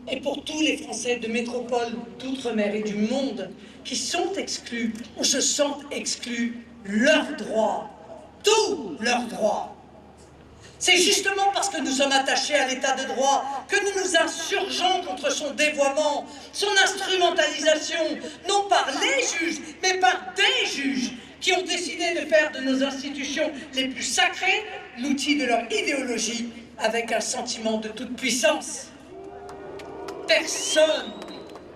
et pour tous les Français de métropole, d'outre-mer et du monde qui sont exclus ou se sentent exclus leurs droits, tous leurs droits. C'est justement parce que nous sommes attachés à l'état de droit que nous nous insurgeons contre son dévoiement, son instrumentalisation, non par les juges, mais par des juges qui ont décidé de faire de nos institutions les plus sacrées l'outil de leur idéologie avec un sentiment de toute puissance. Personne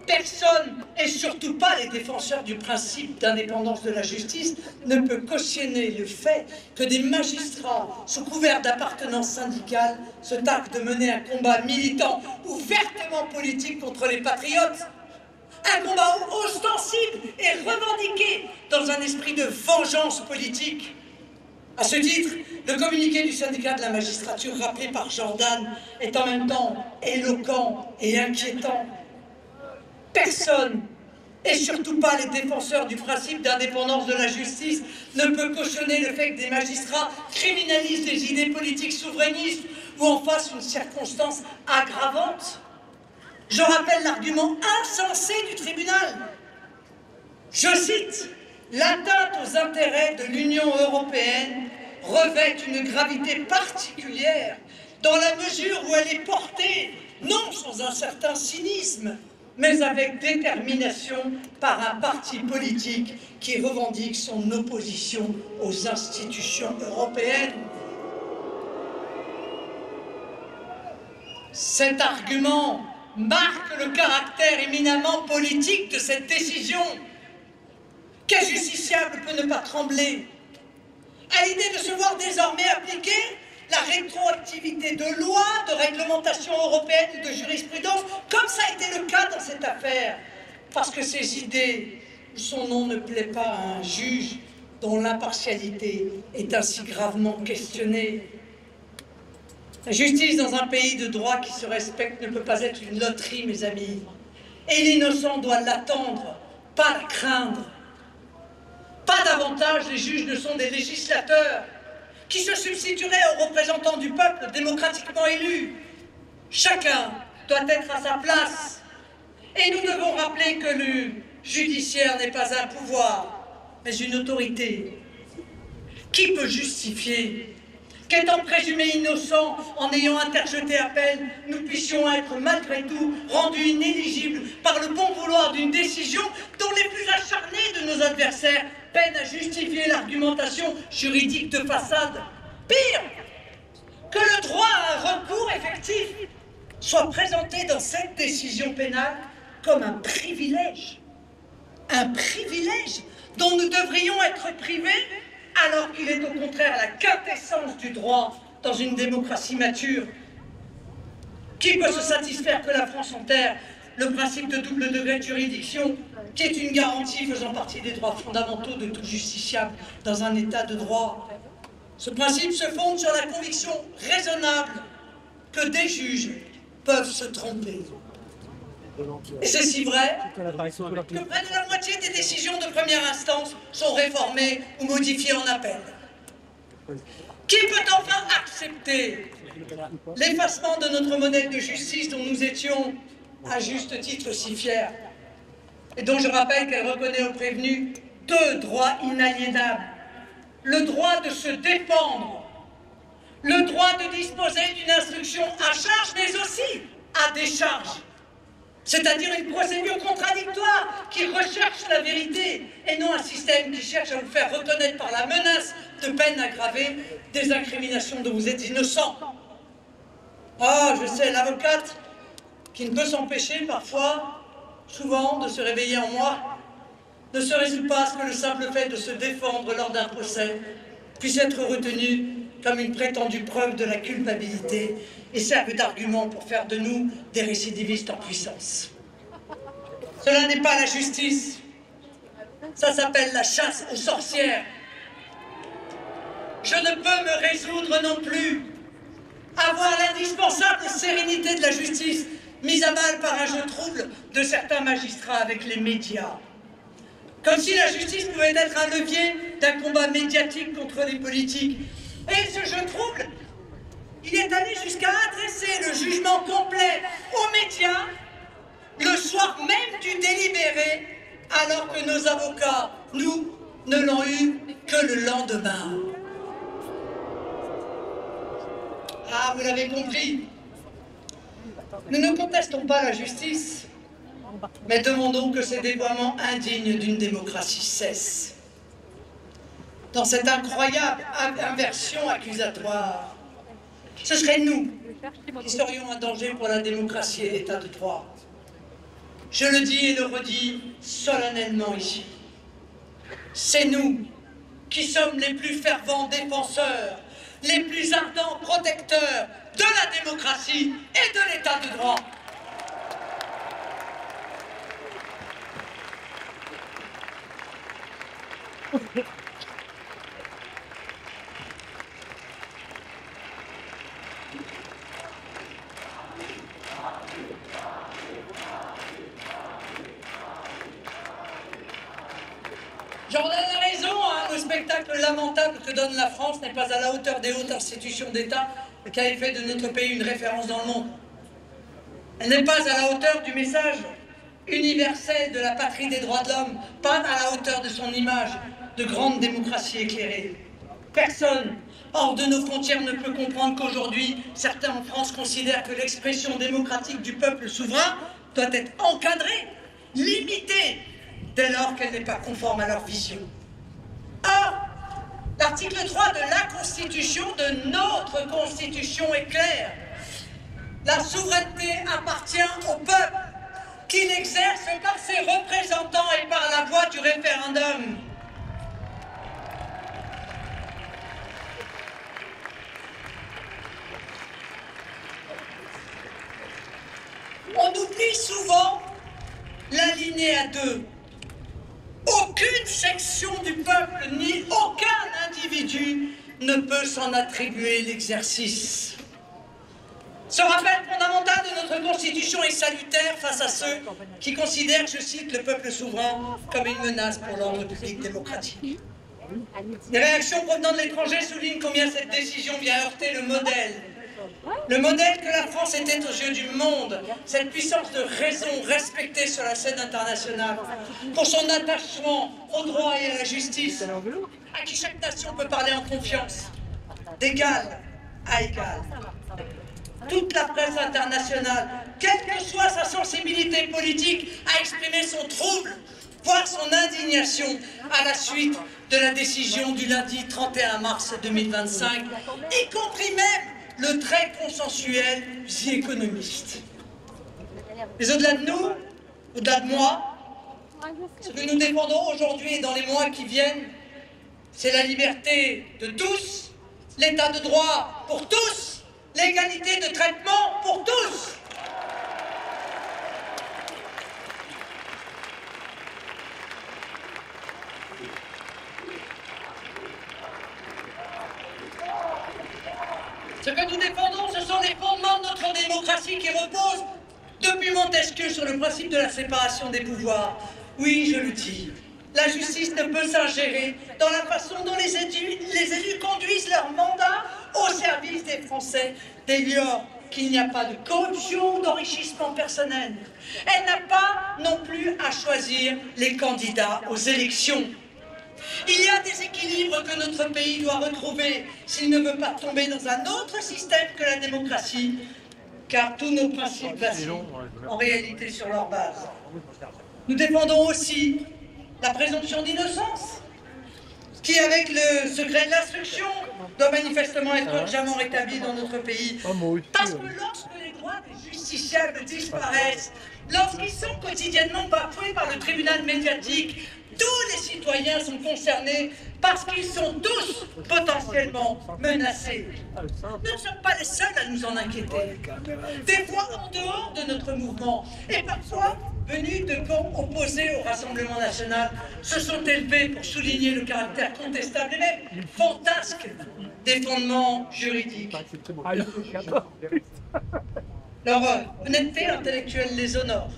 personne, et surtout pas les défenseurs du principe d'indépendance de la justice, ne peut cautionner le fait que des magistrats, sous couvert d'appartenance syndicale, se targuent de mener un combat militant ouvertement politique contre les patriotes. Un combat ostensible et revendiqué dans un esprit de vengeance politique. À ce titre, le communiqué du syndicat de la magistrature rappelé par Jordan est en même temps éloquent et inquiétant. Personne, et surtout pas les défenseurs du principe d'indépendance de la justice, ne peut cautionner le fait que des magistrats criminalisent des idées politiques souverainistes ou en fassent une circonstance aggravante. Je rappelle l'argument insensé du tribunal. Je cite, « L'atteinte aux intérêts de l'Union européenne revêt une gravité particulière dans la mesure où elle est portée, non sans un certain cynisme, mais avec détermination par un parti politique qui revendique son opposition aux institutions européennes. » Cet argument marque le caractère éminemment politique de cette décision. Quel justiciable peut ne pas trembler à l'idée de se voir désormais appliquer la rétroactivité de lois, de réglementations européennes ou de jurisprudence, comme ça a été le cas dans cette affaire, parce que ces idées, son nom ne plaît pas à un juge dont l'impartialité est ainsi gravement questionnée. La justice dans un pays de droit qui se respecte ne peut pas être une loterie, mes amis. Et l'innocent doit l'attendre, pas la craindre. Pas davantage, les juges ne sont des législateurs qui se substitueraient aux représentants du peuple démocratiquement élus. Chacun doit être à sa place. Et nous devons rappeler que le judiciaire n'est pas un pouvoir, mais une autorité. Qui peut justifier qu'étant présumé innocent, en ayant interjeté appel, nous puissions être malgré tout rendus inéligibles par le bon vouloir d'une décision dont les plus acharnés de nos adversaires peinent à justifier l'argumentation juridique de façade. Pire, que le droit à un recours effectif soit présenté dans cette décision pénale comme un privilège dont nous devrions être privés, alors qu'il est au contraire la quintessence du droit dans une démocratie mature. Qui peut se satisfaire que la France enterre le principe de double degré de juridiction, qui est une garantie faisant partie des droits fondamentaux de tout justiciable dans un état de droit? Ce principe se fonde sur la conviction raisonnable que des juges peuvent se tromper. Et c'est si vrai que près de la moitié des décisions de première instance sont réformées ou modifiées en appel. Qui peut enfin accepter l'effacement de notre modèle de justice dont nous étions à juste titre si fiers, et dont je rappelle qu'elle reconnaît aux prévenus deux droits inaliénables: le droit de se défendre, le droit de disposer d'une instruction à charge, mais aussi à décharge, c'est-à-dire une procédure contradictoire qui recherche la vérité et non un système qui cherche à vous faire reconnaître par la menace de peine aggravée des incriminations dont vous êtes innocent. Ah, je sais, l'avocate qui ne peut s'empêcher parfois, souvent, de se réveiller en moi, ne se résout pas à ce que le simple fait de se défendre lors d'un procès puisse être retenu comme une prétendue preuve de la culpabilité et serve d'argument pour faire de nous des récidivistes en puissance. Cela n'est pas la justice, ça s'appelle la chasse aux sorcières. Je ne peux me résoudre non plus à voir l'indispensable sérénité de la justice mise à mal par un jeu trouble de certains magistrats avec les médias. Comme si la justice pouvait être un levier d'un combat médiatique contre les politiques. Et ce jeu trouble, il est allé jusqu'à adresser le jugement complet aux médias le soir même du délibéré, alors que nos avocats, nous, ne l'ont eu que le lendemain. Ah, vous l'avez compris. Nous ne contestons pas la justice, mais demandons que ces dévoiements indignes d'une démocratie cessent. Dans cette incroyable inversion accusatoire, ce serait nous qui serions un danger pour la démocratie et l'état de droit. Je le dis et le redis solennellement ici. C'est nous qui sommes les plus fervents défenseurs, les plus ardents protecteurs de la démocratie et de l'état de droit. Jordan a raison, hein, le spectacle lamentable que donne la France n'est pas à la hauteur des hautes institutions d'État qui avaient fait de notre pays une référence dans le monde. Elle n'est pas à la hauteur du message universel de la patrie des droits de l'homme, pas à la hauteur de son image de grande démocratie éclairée. Personne hors de nos frontières ne peut comprendre qu'aujourd'hui, certains en France considèrent que l'expression démocratique du peuple souverain doit être encadrée, limitée, dès lors qu'elle n'est pas conforme à leur vision. Or, l'article 3 de la Constitution, de notre Constitution, est clair. La souveraineté appartient au peuple, qui l'exerce par ses représentants et par la voie du référendum. On oublie souvent l'alinéa 2. Aucune section du peuple, ni aucun individu ne peut s'en attribuer l'exercice. Ce rappel fondamental de notre Constitution est salutaire face à ceux qui considèrent, je cite, le peuple souverain comme une menace pour l'ordre public démocratique. Les réactions provenant de l'étranger soulignent combien cette décision vient heurter le modèle que la France était aux yeux du monde, cette puissance de raison respectée sur la scène internationale, pour son attachement au droit et à la justice, à qui chaque nation peut parler en confiance, d'égal à égal. Toute la presse internationale, quelle que soit sa sensibilité politique, a exprimé son trouble, voire son indignation à la suite de la décision du lundi 31 mars 2025, y compris même le très consensuel The Economist. Mais au-delà de nous, au-delà de moi, ce que nous défendons aujourd'hui et dans les mois qui viennent, c'est la liberté de tous, l'état de droit pour tous, l'égalité de traitement pour tous. Ce que nous défendons, ce sont les fondements de notre démocratie qui reposent depuis Montesquieu sur le principe de la séparation des pouvoirs. Oui, je le dis, la justice ne peut s'ingérer dans la façon dont les élus conduisent leur mandat au service des Français, dès lors qu'il n'y a pas de corruption ou d'enrichissement personnel. Elle n'a pas non plus à choisir les candidats aux élections. Il y a des équilibres que notre pays doit retrouver s'il ne veut pas tomber dans un autre système que la démocratie, car tous nos principes vacillent en réalité sur leur base. Nous défendons aussi la présomption d'innocence, qui, avec le secret de l'instruction, doit manifestement être urgemment rétabli dans notre pays. Parce que lorsque les droits des justiciables disparaissent, lorsqu'ils sont quotidiennement bafoués par le tribunal médiatique, tous les citoyens sont concernés parce qu'ils sont tous potentiellement menacés. Nous ne sommes pas les seuls à nous en inquiéter. Des voix en dehors de notre mouvement, et parfois venus de camps opposés au Rassemblement national, se sont élevés pour souligner le caractère contestable et même fantasque des fondements juridiques. Leur honnêteté intellectuelle les honore.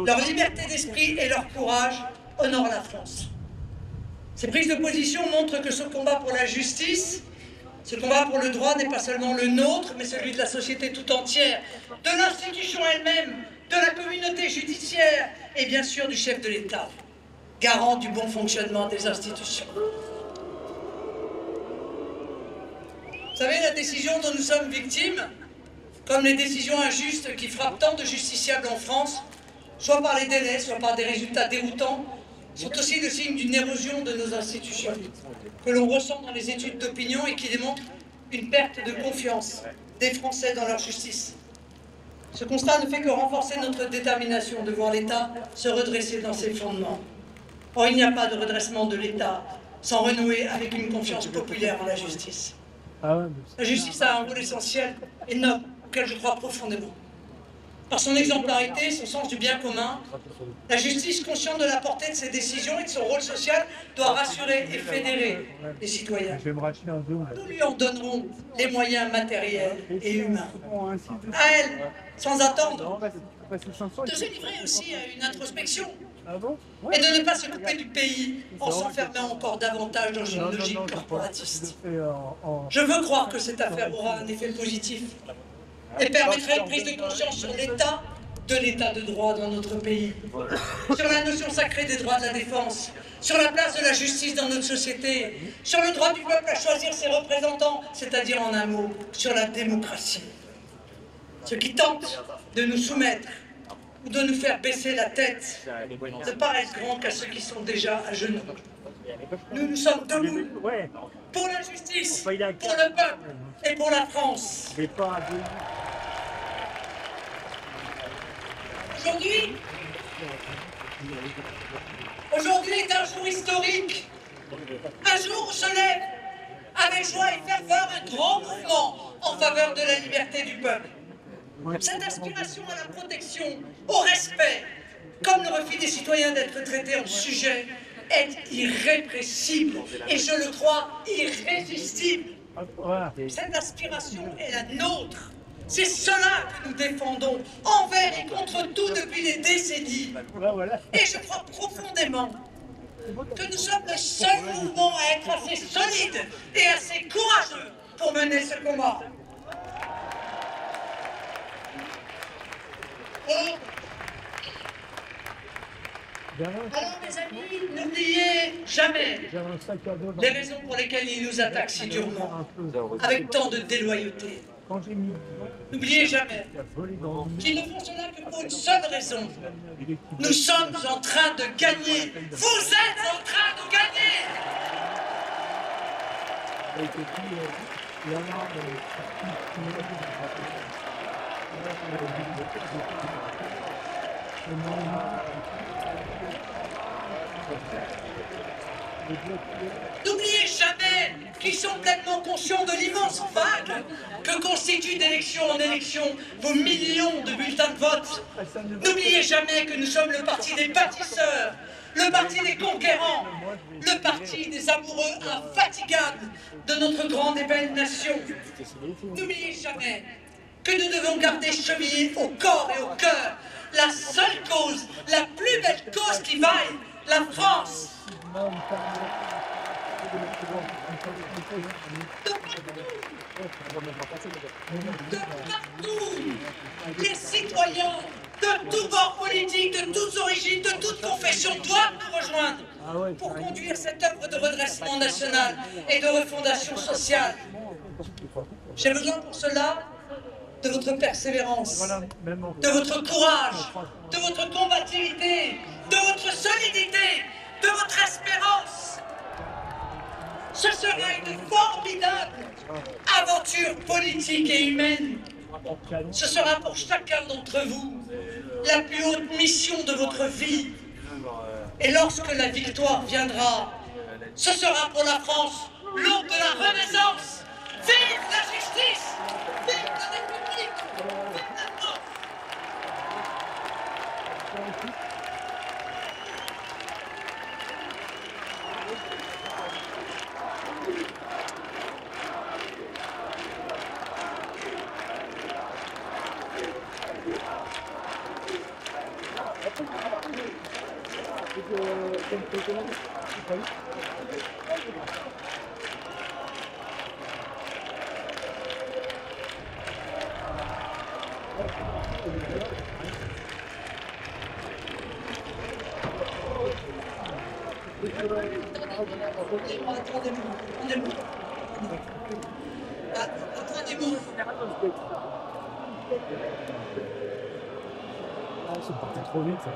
Leur liberté d'esprit et leur courage honorent la France. Ces prises de position montrent que ce combat pour la justice, ce combat pour le droit n'est pas seulement le nôtre, mais celui de la société tout entière, de l'institution elle-même, de la communauté judiciaire et bien sûr du chef de l'État, garant du bon fonctionnement des institutions. Vous savez, la décision dont nous sommes victimes, comme les décisions injustes qui frappent tant de justiciables en France, soit par les délais, soit par des résultats déroutants, sont aussi le signe d'une érosion de nos institutions, que l'on ressent dans les études d'opinion et qui démontrent une perte de confiance des Français dans leur justice. Ce constat ne fait que renforcer notre détermination de voir l'État se redresser dans ses fondements. Or, il n'y a pas de redressement de l'État sans renouer avec une confiance populaire en la justice. La justice a un rôle essentiel et noble auquel je crois profondément. Par son exemplarité, son sens du bien commun, la justice, consciente de la portée de ses décisions et de son rôle social, doit rassurer et fédérer les citoyens. Nous lui en donnerons les moyens matériels et humains. À elle, sans attendre, de se livrer aussi à une introspection et de ne pas se couper du pays en s'enfermant encore davantage dans une logique corporatiste. Je veux croire que cette affaire aura un effet positif et permettrait une prise de conscience sur l'état de droit dans notre pays, sur la notion sacrée des droits de la défense, sur la place de la justice dans notre société, sur le droit du peuple à choisir ses représentants, c'est-à-dire en un mot, sur la démocratie. Ceux qui tentent de nous soumettre ou de nous faire baisser la tête ne paraissent grands qu'à ceux qui sont déjà à genoux. Nous sommes debout pour la justice, pour le peuple et pour la France. Aujourd'hui est un jour historique, un jour où se lève avec joie et ferveur un grand mouvement en faveur de la liberté du peuple. Cette aspiration à la protection, au respect, comme le refus des citoyens d'être traités en sujet, est irrépressible et, je le crois, irrésistible. Cette aspiration est la nôtre. C'est cela que nous défendons, envers et contre tout depuis des décennies. Et je crois profondément que nous sommes le seul mouvement à être assez solide et assez courageux pour mener ce combat. Alors, mes amis, n'oubliez jamais les raisons pour lesquelles ils nous attaquent si durement, avec tant de déloyauté. N'oubliez jamais qu'ils ne font cela que pour une seule raison. Nous sommes en train de gagner. Vous êtes en train de gagner. N'oubliez jamais qu'ils sont pleinement conscients de l'immense vague que constituent d'élection en élection vos millions de bulletins de vote. N'oubliez jamais que nous sommes le parti des bâtisseurs, le parti des conquérants, le parti des amoureux infatigables de notre grande et belle nation. N'oubliez jamais que nous devons garder chevillés au corps et au cœur la seule cause, la plus belle cause qui vaille, la France. De partout, les citoyens de tous bords politiques, de toutes origines, de toutes confessions doivent nous rejoindre pour conduire cette œuvre de redressement national et de refondation sociale. J'ai besoin pour cela de votre persévérance, de votre courage, de votre combativité, de votre solidité, de votre espérance. Ce sera une formidable aventure politique et humaine. Ce sera pour chacun d'entre vous la plus haute mission de votre vie. Et lorsque la victoire viendra, ce sera pour la France l'aube de la Renaissance. Vive la justice! Vive la République! Vive la France! Attendez-moi. C'est parti trop vite, ça.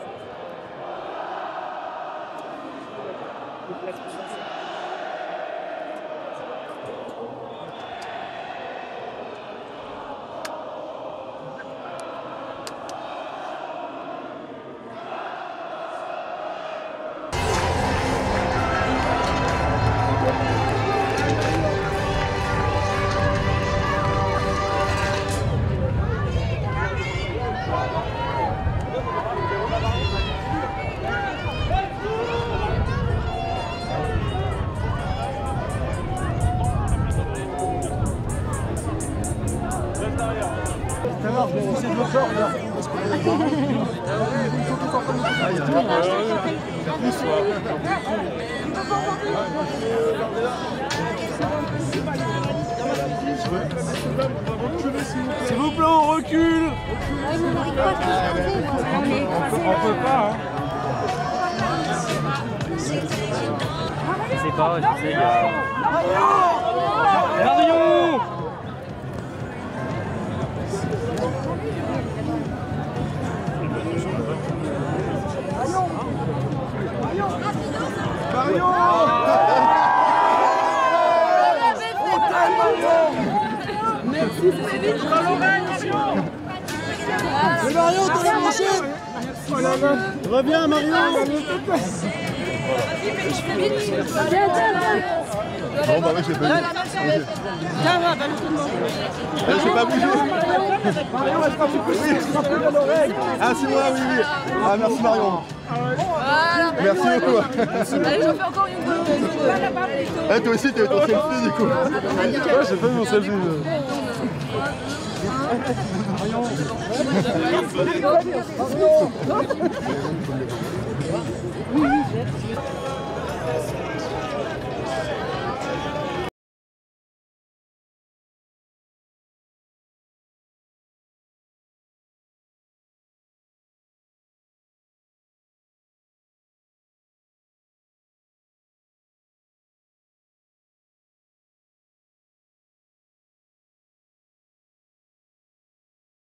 c'est de le corps, là. S'il vous plaît, on recule. On peut pas, hein. C'est pas, je sais. Marion! Merci, c'est vite, je Marion, t'as la prochaine! Reviens, Marion! Non, bah oui, j'ai pas bougé. J'ai pas bougé. Marion, elle sera plus à l'oreille. Ah, c'est moi, oui, oui. Ah, merci Marion. Merci beaucoup. Allez, j'en fais encore une fois. Eh, toi aussi, t'as eu ton selfie du coup. Ouais, j'ai fait mon selfie. Marion.